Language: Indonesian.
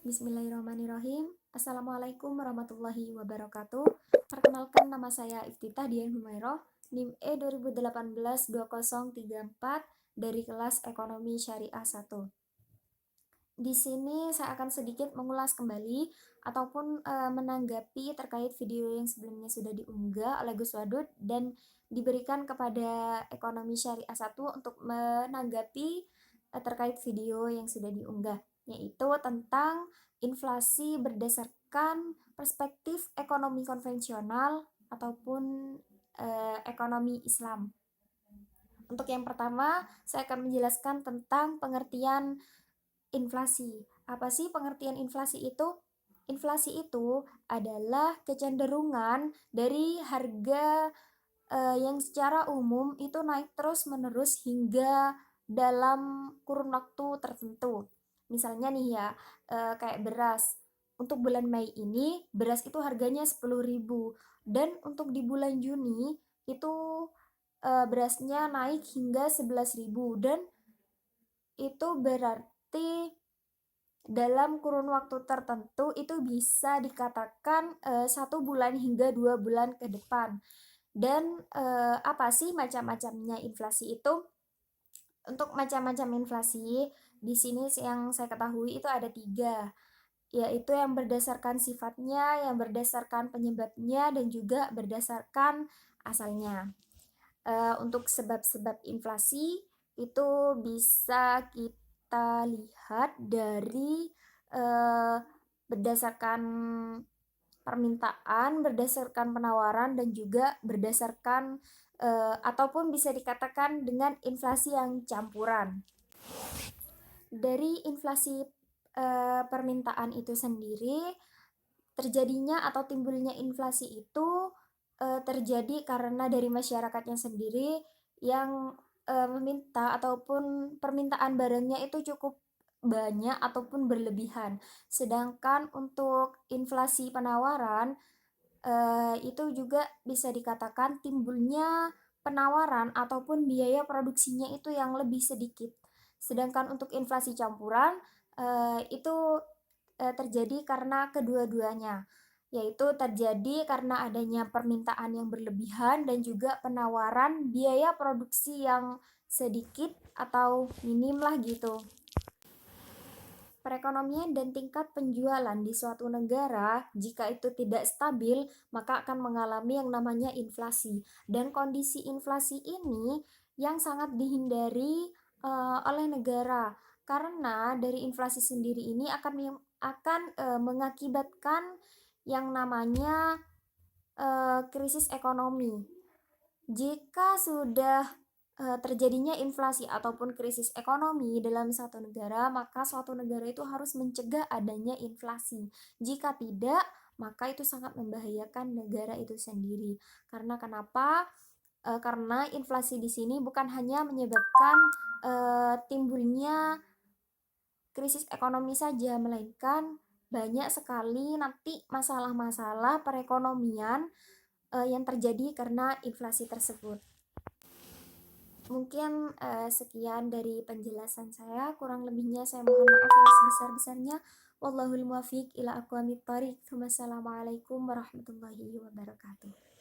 Bismillahirrahmanirrahim. Assalamualaikum warahmatullahi wabarakatuh. Perkenalkan, nama saya Iftitah Dian Humairah, NIM E 2018-2034 dari kelas Ekonomi Syariah 1. Di sini saya akan sedikit mengulas kembali ataupun menanggapi terkait video yang sebelumnya sudah diunggah oleh Gus Wadud dan diberikan kepada Ekonomi Syariah 1 untuk menanggapi terkait video yang sudah diunggah, yaitu tentang inflasi berdasarkan perspektif ekonomi konvensional ataupun ekonomi Islam. Untuk yang pertama, saya akan menjelaskan tentang pengertian inflasi. Apa sih pengertian inflasi itu? Inflasi itu adalah kecenderungan dari harga yang secara umum itu naik terus-menerus hingga dalam kurun waktu tertentu. Misalnya nih ya, kayak beras. Untuk bulan Mei ini, beras itu harganya 10.000 dan untuk di bulan Juni itu berasnya naik hingga 11.000 dan itu berarti dalam kurun waktu tertentu itu bisa dikatakan 1 bulan hingga 2 bulan ke depan. Dan apa sih macam-macamnya inflasi itu? Untuk macam-macam inflasi di sini yang saya ketahui itu ada 3, yaitu yang berdasarkan sifatnya, yang berdasarkan penyebabnya, dan juga berdasarkan asalnya. Untuk sebab-sebab inflasi itu bisa kita lihat dari berdasarkan permintaan, berdasarkan penawaran, dan juga berdasarkan ataupun bisa dikatakan dengan inflasi yang campuran. Dari inflasi permintaan itu sendiri, terjadinya atau timbulnya inflasi itu terjadi karena dari masyarakatnya sendiri yang meminta ataupun permintaan barangnya itu cukup banyak ataupun berlebihan. Sedangkan untuk inflasi penawaran itu juga bisa dikatakan timbulnya penawaran ataupun biaya produksinya itu yang lebih sedikit. Sedangkan untuk inflasi campuran itu terjadi karena kedua-duanya, yaitu terjadi karena adanya permintaan yang berlebihan dan juga penawaran biaya produksi yang sedikit atau minim lah gitu. Perekonomian dan tingkat penjualan di suatu negara, jika itu tidak stabil, maka akan mengalami yang namanya inflasi. Dan kondisi inflasi ini yang sangat dihindari oleh negara, karena dari inflasi sendiri ini akan mengakibatkan yang namanya krisis ekonomi. Jika sudah terjadinya inflasi ataupun krisis ekonomi dalam satu negara, maka suatu negara itu harus mencegah adanya inflasi. Jika tidak, maka itu sangat membahayakan negara itu sendiri. Karena kenapa? Karena inflasi di sini bukan hanya menyebabkan timbulnya krisis ekonomi saja, melainkan banyak sekali nanti masalah-masalah perekonomian yang terjadi karena inflasi tersebut. Mungkin sekian dari penjelasan saya, kurang lebihnya saya mohon maaf yang sebesar-besarnya. Wallahul muwaffiq ila aqwamit thoriq. Wassalamualaikum warahmatullahi wabarakatuh.